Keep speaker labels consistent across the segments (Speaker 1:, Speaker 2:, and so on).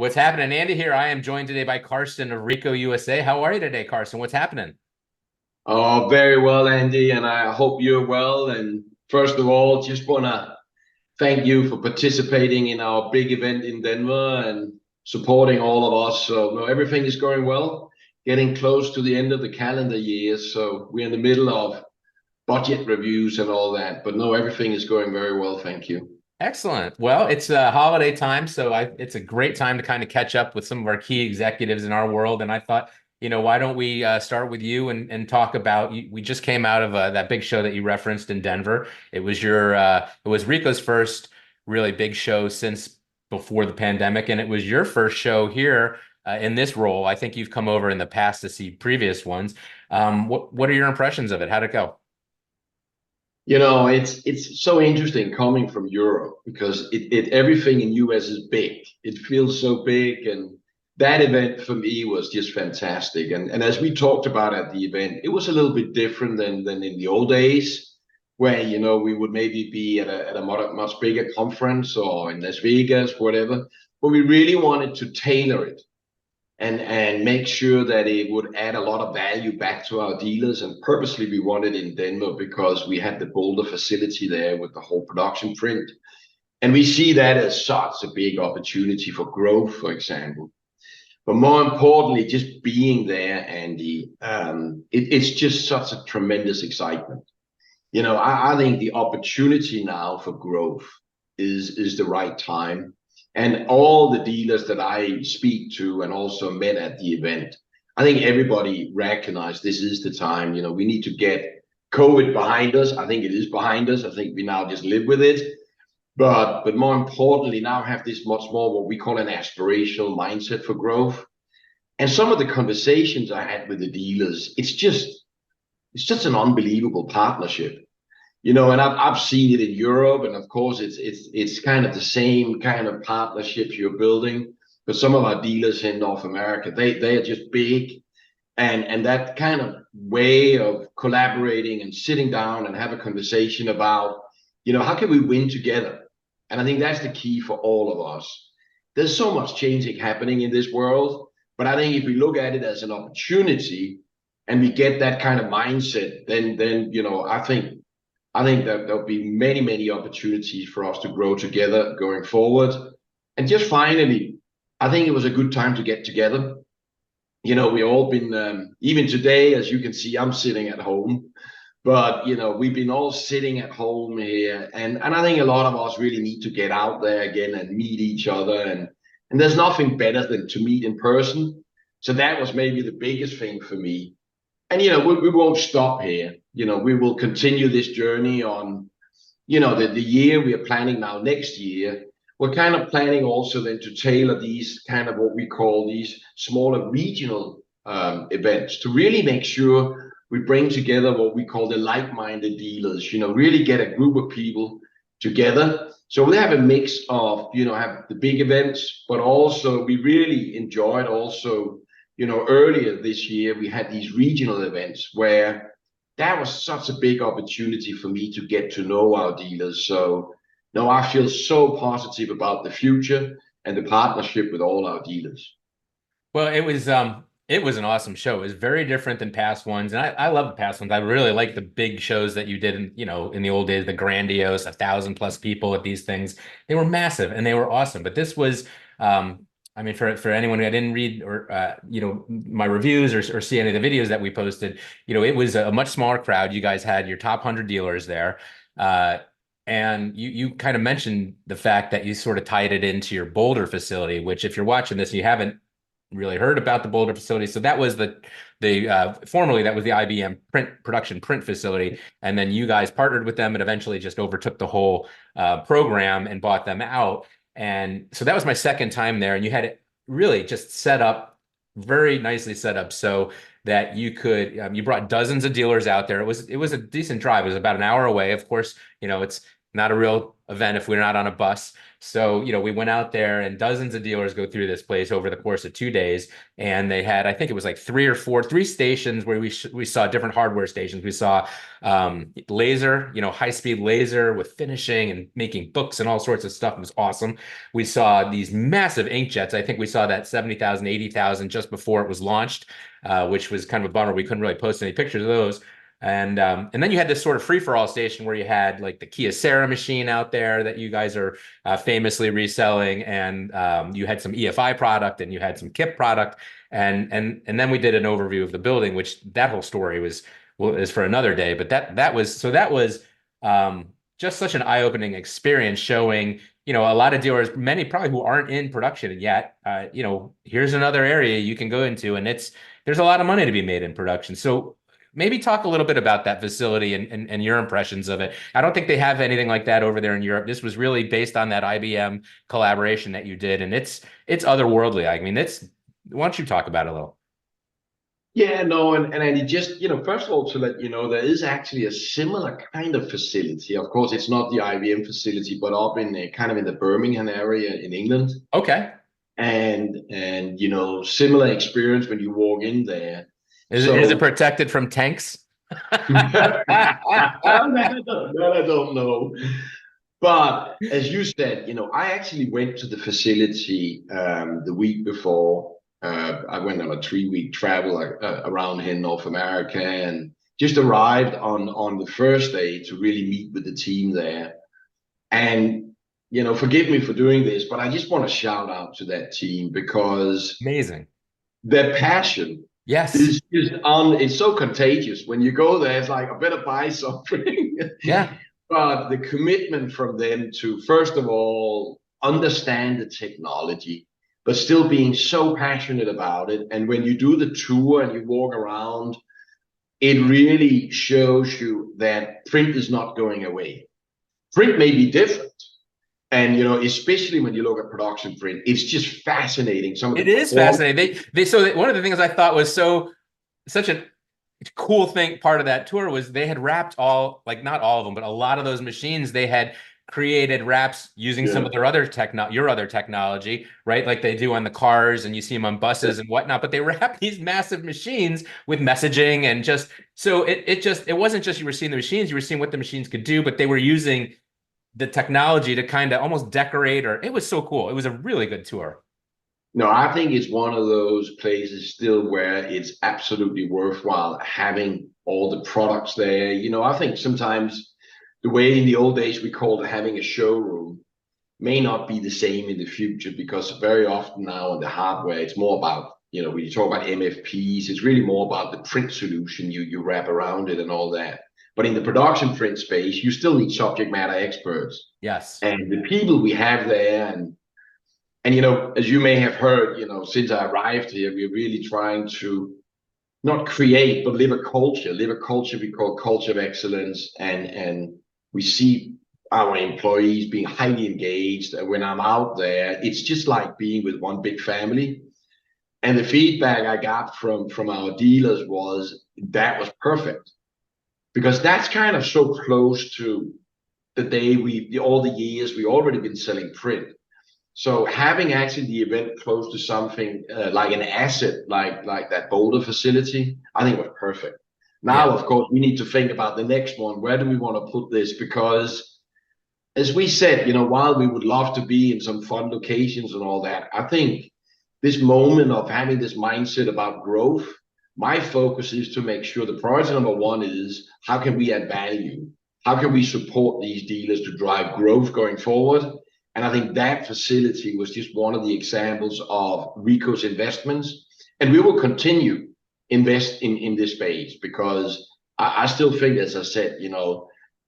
Speaker 1: What's happening, Andy? Here, I am joined today by Carsten of Ricoh USA. How are you today, Carsten? What's happening?
Speaker 2: Oh, very well, Andy, and I hope you're well. And first of all, just want to thank you for participating in our big event in Denver and supporting all of us. So, no, everything is going well, getting close to the end of the calendar year. So, we're in the middle of budget reviews and all that. But no, everything is going very well. Thank you.
Speaker 1: Excellent. Well, it's holiday time, so it's a great time to kind of catch up with some of our key executives in our world. And I thought, why don't we start with you and talk about? We just came out of that big show that you referenced in Denver. It was Ricoh's first really big show since before the pandemic, and it was your first show here in this role. I think you've come over in the past to see previous ones. What are your impressions of it? How'd it go?
Speaker 2: It's so interesting coming from Europe because it everything in US is big. It feels so big, and that event for me was just fantastic. And as we talked about at the event, it was a little bit different than in the old days, where we would maybe be at a much bigger conference or in Las Vegas, whatever. But we really wanted to tailor it and make sure that it would add a lot of value back to our dealers. And purposely, we wanted in Denver because we had the Boulder facility there with the whole production print. And we see that as such a big opportunity for growth, for example. But more importantly, just being there, Andy, it's just such a tremendous excitement. I think the opportunity now for growth is the right time. And all the dealers that I speak to and also met at the event, I think everybody recognized this is the time. We need to get COVID behind us. I think it is behind us. I think we now just live with it. But more importantly, now have this much more what we call an aspirational mindset for growth. And some of the conversations I had with the dealers, it's just an unbelievable partnership. And I've seen it in Europe, and of course it's kind of the same kind of partnerships you're building. But some of our dealers in North America, they are just big, and that kind of way of collaborating and sitting down and have a conversation about, how can we win together? And I think that's the key for all of us. There's so much changing happening in this world, but I think if we look at it as an opportunity and we get that kind of mindset, then I think that there'll be many, many opportunities for us to grow together going forward. And just finally, I think it was a good time to get together. We all been, even today, as you can see, I'm sitting at home, but, we've been all sitting at home here. And I think a lot of us really need to get out there again and meet each other. And there's nothing better than to meet in person. So that was maybe the biggest thing for me. And we won't stop here. We will continue this journey on the year we are planning now. Next year we're kind of planning also then to tailor these kind of what we call these smaller regional events to really make sure we bring together what we call the like-minded dealers, really get a group of people together. So we have a mix of have the big events, but also we really enjoyed also earlier this year, we had these regional events where that was such a big opportunity for me to get to know our dealers. So, no, I feel so positive about the future and the partnership with all our dealers.
Speaker 1: Well, it was an awesome show. It was very different than past ones, and I love the past ones. I really like the big shows that you did in the old days, the grandiose, 1,000+ people at these things. They were massive and they were awesome. But this was I mean, for anyone who didn't read or my reviews or see any of the videos that we posted, it was a much smaller crowd. You guys had your top 100 dealers there, and you kind of mentioned the fact that you sort of tied it into your Boulder facility, which if you're watching this, you haven't really heard about the Boulder facility. So that was the formerly that was the IBM production print facility, and then you guys partnered with them and eventually just overtook the whole program and bought them out. And so that was my second time there, and you had it really just set up very nicely set up so that you could you brought dozens of dealers out there. It was a decent drive. It was about an hour away. Of course, it's not a real event if we're not on a bus. So, we went out there and dozens of dealers go through this place over the course of 2 days. And they had, I think it was like three stations where we saw different hardware stations. We saw laser, high speed laser with finishing and making books and all sorts of stuff. It was awesome. We saw these massive inkjets. I think we saw that 70,000, 80,000 just before it was launched, which was kind of a bummer. We couldn't really post any pictures of those. And then you had this sort of free-for-all station where you had like the Kyocera machine out there that you guys are famously reselling, and you had some EFI product and you had some KIP product, and then we did an overview of the building, which that whole story is for another day. But that was just such an eye-opening experience, showing a lot of dealers, many probably who aren't in production yet. Here's another area you can go into, and there's a lot of money to be made in production. So maybe talk a little bit about that facility and your impressions of it. I don't think they have anything like that over there in Europe. This was really based on that IBM collaboration that you did, and it's otherworldly. I mean, why don't you talk about it a little?
Speaker 2: Yeah, no, and Andy, just first of all, to let you know, there is actually a similar kind of facility. Of course, it's not the IBM facility, but up in kind of in the Birmingham area in England.
Speaker 1: Okay.
Speaker 2: And similar experience when you walk in there.
Speaker 1: Is it protected from tanks?
Speaker 2: That I don't know. But as you said, I actually went to the facility the week before. I went on a 3-week travel around here in North America, and just arrived on the first day to really meet with the team there. And forgive me for doing this, but I just want to shout out to that team, because
Speaker 1: Amazing.
Speaker 2: their passion
Speaker 1: Yes.
Speaker 2: is just it's so contagious. When you go there, it's like, I better buy something.
Speaker 1: Yeah.
Speaker 2: But the commitment from them to, first of all, understand the technology, but still being so passionate about it. And when you do the tour and you walk around, it really shows you that print is not going away. Print may be different. And especially when you look at production print, it's just fascinating. Some of the
Speaker 1: It is fascinating. One of the things I thought was such a cool thing, part of that tour, was they had wrapped not all of them, but a lot of those machines, they had created wraps using some of your other technology, right? Like they do on the cars, and you see them on buses and whatnot, but they wrap these massive machines with messaging, and it wasn't just you were seeing the machines, you were seeing what the machines could do, but they were using the technology to kind of almost decorate, or it was so cool. It was a really good tour.
Speaker 2: No, I think it's one of those places still where it's absolutely worthwhile having all the products there. I think sometimes the way in the old days we called it having a showroom may not be the same in the future, because very often now in the hardware, it's more about, when you talk about MFPs, it's really more about the print solution you wrap around it and all that. But in the production print space, you still need subject matter experts.
Speaker 1: Yes.
Speaker 2: And the people we have there, and as you may have heard, since I arrived here, we're really trying to not create, but live a culture we call culture of excellence. And we see our employees being highly engaged. And when I'm out there, it's just like being with one big family. And the feedback I got from our dealers was that was perfect, because that's kind of so close to the day all the years we already been selling print. So having actually the event close to something like an asset, like that Boulder facility, I think was perfect. Now, of course, we need to think about the next one. Where do we want to put this? Because as we said, while we would love to be in some fun locations and all that, I think this moment of having this mindset about growth, my focus is to make sure the priority number one is, how can we add value? How can we support these dealers to drive growth going forward? And I think that facility was just one of the examples of Ricoh's investments. And we will continue invest in this space, because I still think, as I said,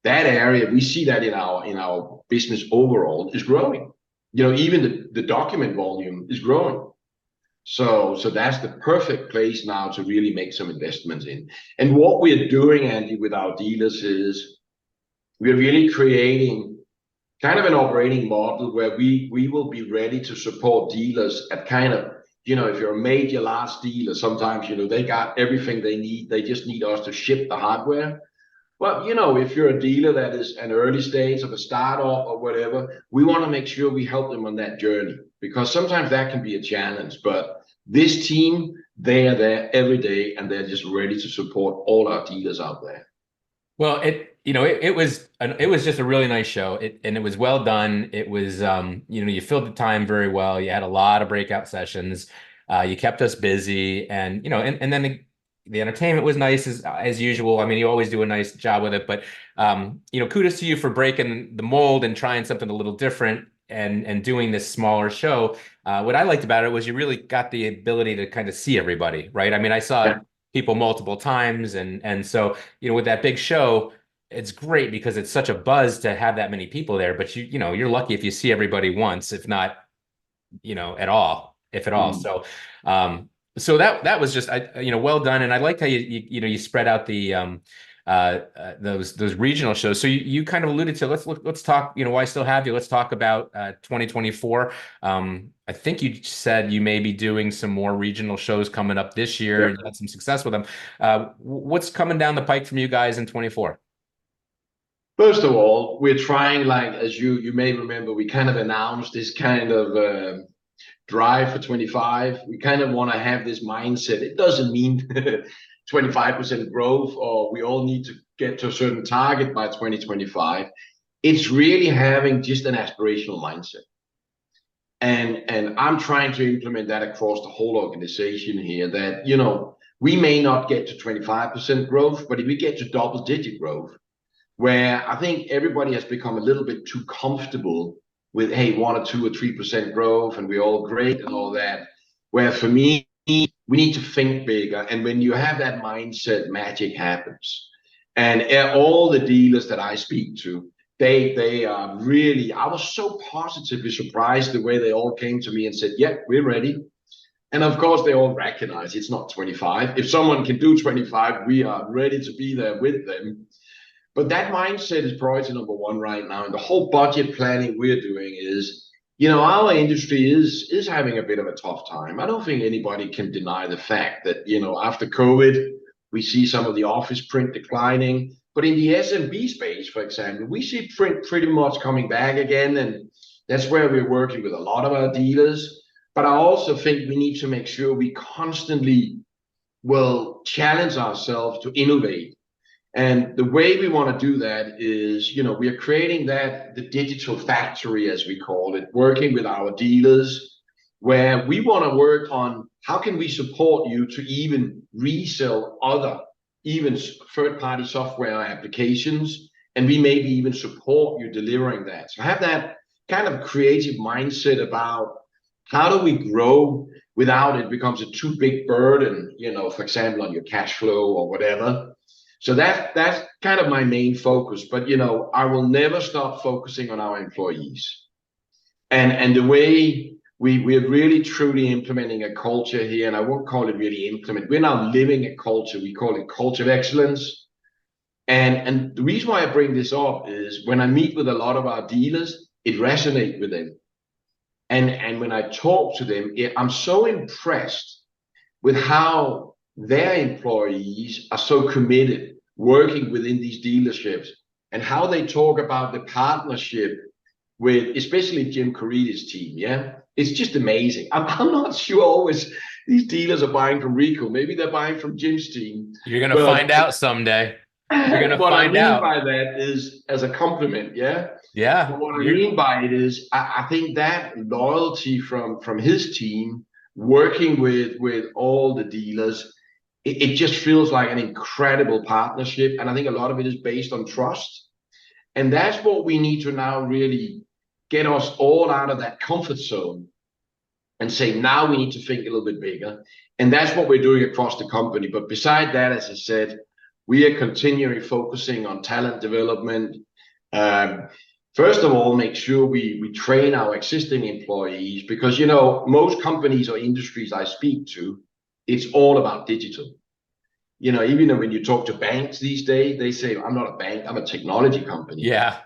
Speaker 2: that area, we see that in our business overall is growing. Even the document volume is growing. So that's the perfect place now to really make some investments in. And what we're doing, Andy, with our dealers is we're really creating kind of an operating model where we will be ready to support dealers at kind of, if you're a major large dealer, sometimes, they got everything they need. They just need us to ship the hardware. Well, if you're a dealer that is an early stage of a startup or whatever, we want to make sure we help them on that journey because sometimes that can be a challenge. But this team, they are there every day and they're just ready to support all our dealers out there.
Speaker 1: Well, it was just a really nice show. And it was well done. It was you filled the time very well. You had a lot of breakout sessions. You kept us busy, and and then the entertainment was nice as usual. I mean, you always do a nice job with it, but kudos to you for breaking the mold and trying something a little different and doing this smaller show. What I liked about it was you really got the ability to kind of see everybody, right? I mean, I saw
Speaker 2: Yeah.
Speaker 1: people multiple times, and so with that big show, it's great because it's such a buzz to have that many people there. But you're lucky if you see everybody once, if not at all, if at all.
Speaker 2: Mm.
Speaker 1: So that was just well done, and I liked how you spread out the those regional shows. So you kind of alluded to let's talk. Why I still have you. Let's talk about 2024. I think you said you may be doing some more regional shows coming up this year,
Speaker 2: Yeah.
Speaker 1: and you had some success with them. What's coming down the pike from you guys in 24?
Speaker 2: First of all, we're trying, like, as you may remember, we kind of announced this kind of drive for 25. We kind of want to have this mindset. It doesn't mean 25% growth or we all need to get to a certain target by 2025. It's really having just an aspirational mindset. And I'm trying to implement that across the whole organization here that, we may not get to 25% growth, but if we get to double digit growth, where I think everybody has become a little bit too comfortable with, hey, 1 or 2 or 3% growth and we're all great and all that. Where for me, we need to think bigger. And when you have that mindset, magic happens. And all the dealers that I speak to, they are really, I was so positively surprised the way they all came to me and said, yeah, we're ready. And of course, they all recognize it's not 25. If someone can do 25, we are ready to be there with them. But that mindset is priority number one right now. And the whole budget planning we're doing is, our industry is having a bit of a tough time. I don't think anybody can deny the fact that, after COVID, we see some of the office print declining. But in the SMB space, for example, we see print pretty much coming back again. And that's where we're working with a lot of our dealers. But I also think we need to make sure we constantly will challenge ourselves to innovate. And the way we want to do that is, we are creating the digital factory, as we call it, working with our dealers, where we want to work on how can we support you to even resell other, even third-party software applications, and we maybe even support you delivering that. So have that kind of creative mindset about how do we grow without it becomes a too big burden, for example, on your cash flow or whatever. So that's kind of my main focus. But I will never stop focusing on our employees. And the way we're really truly implementing a culture here, and I won't call it really implement. We're now living a culture. We call it culture of excellence. And the reason why I bring this up is when I meet with a lot of our dealers, it resonates with them. And when I talk to them, I'm so impressed with how their employees are so committed working within these dealerships and how they talk about the partnership with especially Jim Caridi's team. Yeah, it's just amazing. I'm not sure always these dealers are buying from Ricoh. Maybe they're buying from Jim's team.
Speaker 1: You're gonna
Speaker 2: But
Speaker 1: find out someday. You're gonna
Speaker 2: what I
Speaker 1: find
Speaker 2: mean
Speaker 1: out.
Speaker 2: by that is as a compliment. Yeah.
Speaker 1: Yeah,
Speaker 2: But what I
Speaker 1: you're
Speaker 2: mean by it is, I think that loyalty from his team, working with all the dealers, it just feels like an incredible partnership. And I think a lot of it is based on trust. And that's what we need to now really get us all out of that comfort zone and say, now we need to think a little bit bigger. And that's what we're doing across the company. But beside that, as I said, we are continually focusing on talent development. First of all, make sure we train our existing employees because, most companies or industries I speak to, it's all about digital. Even when you talk to banks these days, they say, I'm not a bank, I'm a technology company.
Speaker 1: yeah.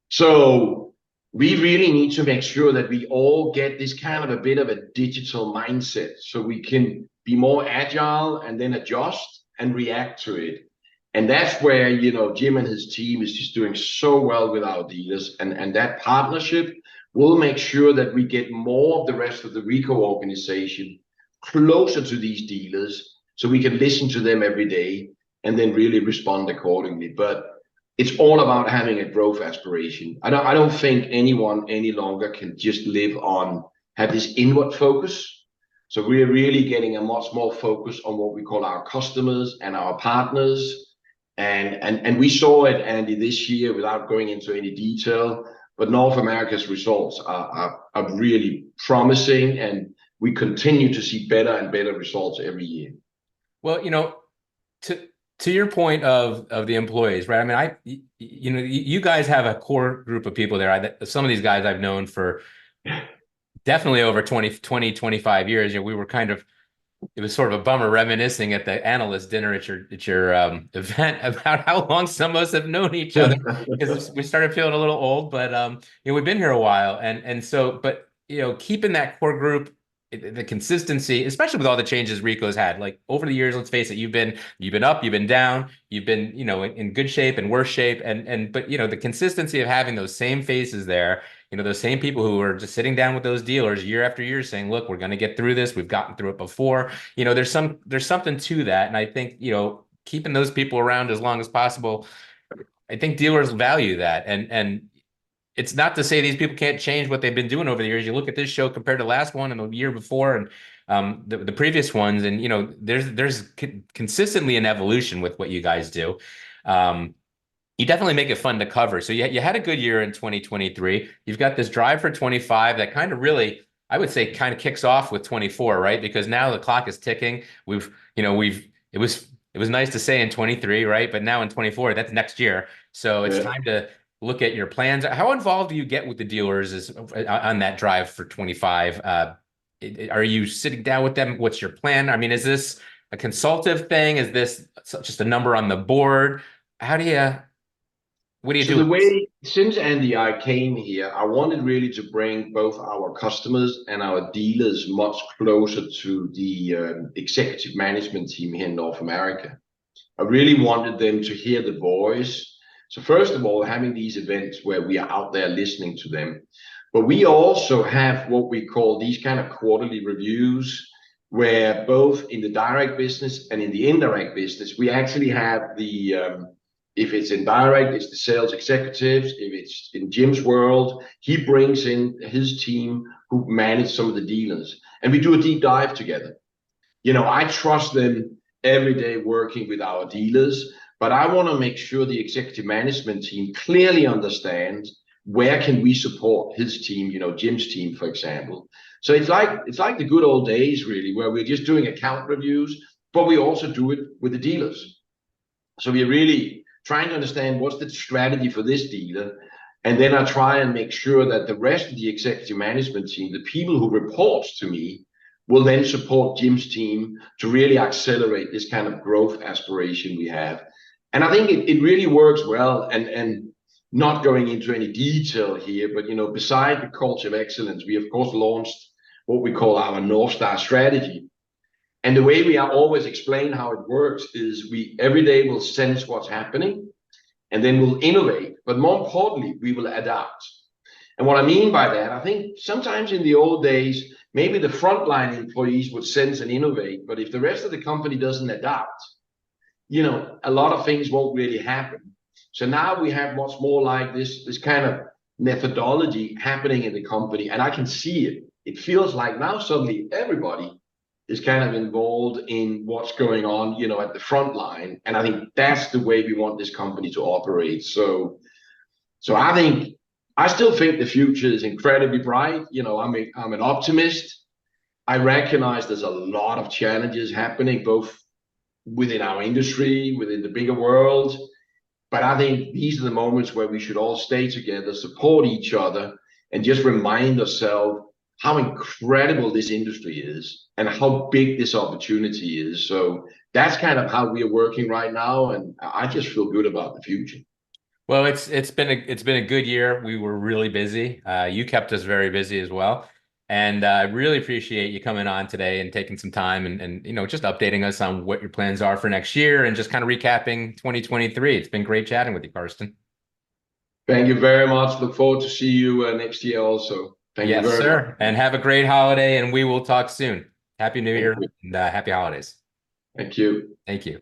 Speaker 2: So we really need to make sure that we all get this kind of a bit of a digital mindset so we can be more agile and then adjust and react to it. And that's where, Jim and his team is just doing so well with our dealers. And that partnership will make sure that we get more of the rest of the Ricoh organization closer to these dealers so we can listen to them every day and then really respond accordingly. But it's all about having a growth aspiration. I don't think anyone any longer can just live on have this inward focus. So we're really getting a much more focus on what we call our customers and our partners. And we saw it, Andy, this year without going into any detail, but North America's results are really promising, and we continue to see better and better results every year.
Speaker 1: Well, to your point of the employees, right? I mean, you guys have a core group of people there. Some of these guys I've known for definitely over 25 years. We were it was sort of a bummer reminiscing at the analyst dinner at your event about how long some of us have known each other, because we started feeling a little old, but we've been here a while, and so, but keeping that core group, the consistency, especially with all the changes Ricoh's had, like over the years, let's face it, you've been up, you've been down, you've been in good shape and worse shape, but the consistency of having those same faces there, those same people who are just sitting down with those dealers year after year saying, look, we're going to get through this, we've gotten through it before, there's something to that. And I think keeping those people around as long as possible, I think dealers value that. And it's not to say these people can't change what they've been doing over the years. You look at this show compared to the last one and the year before, and the previous ones, and there's consistently an evolution with what you guys do. You definitely make it fun to cover. So you had a good year in 2023. You've got this drive for 25 that kind of really, I would say, kind of kicks off with 24, right? Because now the clock is ticking. It was nice to say in 23, right? But now in 24, that's next year. So it's time to look at your plans. How involved do you get with the dealers on that drive for 25? Are you sitting down with them? What's your plan? I mean, is this a consultative thing? Is this just a number on the board? What do you
Speaker 2: So
Speaker 1: do?
Speaker 2: the way, since Andy I came here, I wanted really to bring both our customers and our dealers much closer to the executive management team here in North America. I really wanted them to hear the voice. So first of all, having these events where we are out there listening to them, but we also have what we call these kind of quarterly reviews, where both in the direct business and in the indirect business, we actually have if it's in direct, it's the sales executives. If it's in Jim's world, he brings in his team who manage some of the dealers, and we do a deep dive together. I trust them every day working with our dealers, but I want to make sure the executive management team clearly understands where can we support his team, Jim's team, for example. So it's like the good old days, really, where we're just doing account reviews, but we also do it with the dealers. So we're really trying to understand what's the strategy for this dealer. And then I try and make sure that the rest of the executive management team, the people who report to me, will then support Jim's team to really accelerate this kind of growth aspiration we have. And I think it really works well. And not going into any detail here, but beside the culture of excellence, we of course launched what we call our North Star strategy. And the way we are always explain how it works is we every day will sense what's happening, and then we'll innovate. But more importantly, we will adapt. And what I mean by that, I think sometimes in the old days, maybe the frontline employees would sense and innovate, but if the rest of the company doesn't adapt, a lot of things won't really happen. So now we have what's more like this kind of methodology happening in the company, and I can see it. It feels like now suddenly everybody is kind of involved in what's going on, at the front line. And I think that's the way we want this company to operate. So I still think the future is incredibly bright. I'm an optimist. I recognize there's a lot of challenges happening, both within our industry, within the bigger world. But I think these are the moments where we should all stay together, support each other, and just remind ourselves how incredible this industry is and how big this opportunity is. So that's kind of how we are working right now, and I just feel good about the future.
Speaker 1: Well, it's been a good year. We were really busy. You kept us very busy as well. And I really appreciate you coming on today and taking some time and just updating us on what your plans are for next year and just kind of recapping 2023. It's been great chatting with you, Carsten.
Speaker 2: Thank you very much. Look forward to see you next year also. Thank you
Speaker 1: Yes,
Speaker 2: very much.
Speaker 1: sir. And have a great holiday, and we will talk soon. Happy New
Speaker 2: Thank
Speaker 1: Year
Speaker 2: you.
Speaker 1: and happy holidays.
Speaker 2: Thank you.
Speaker 1: Thank you.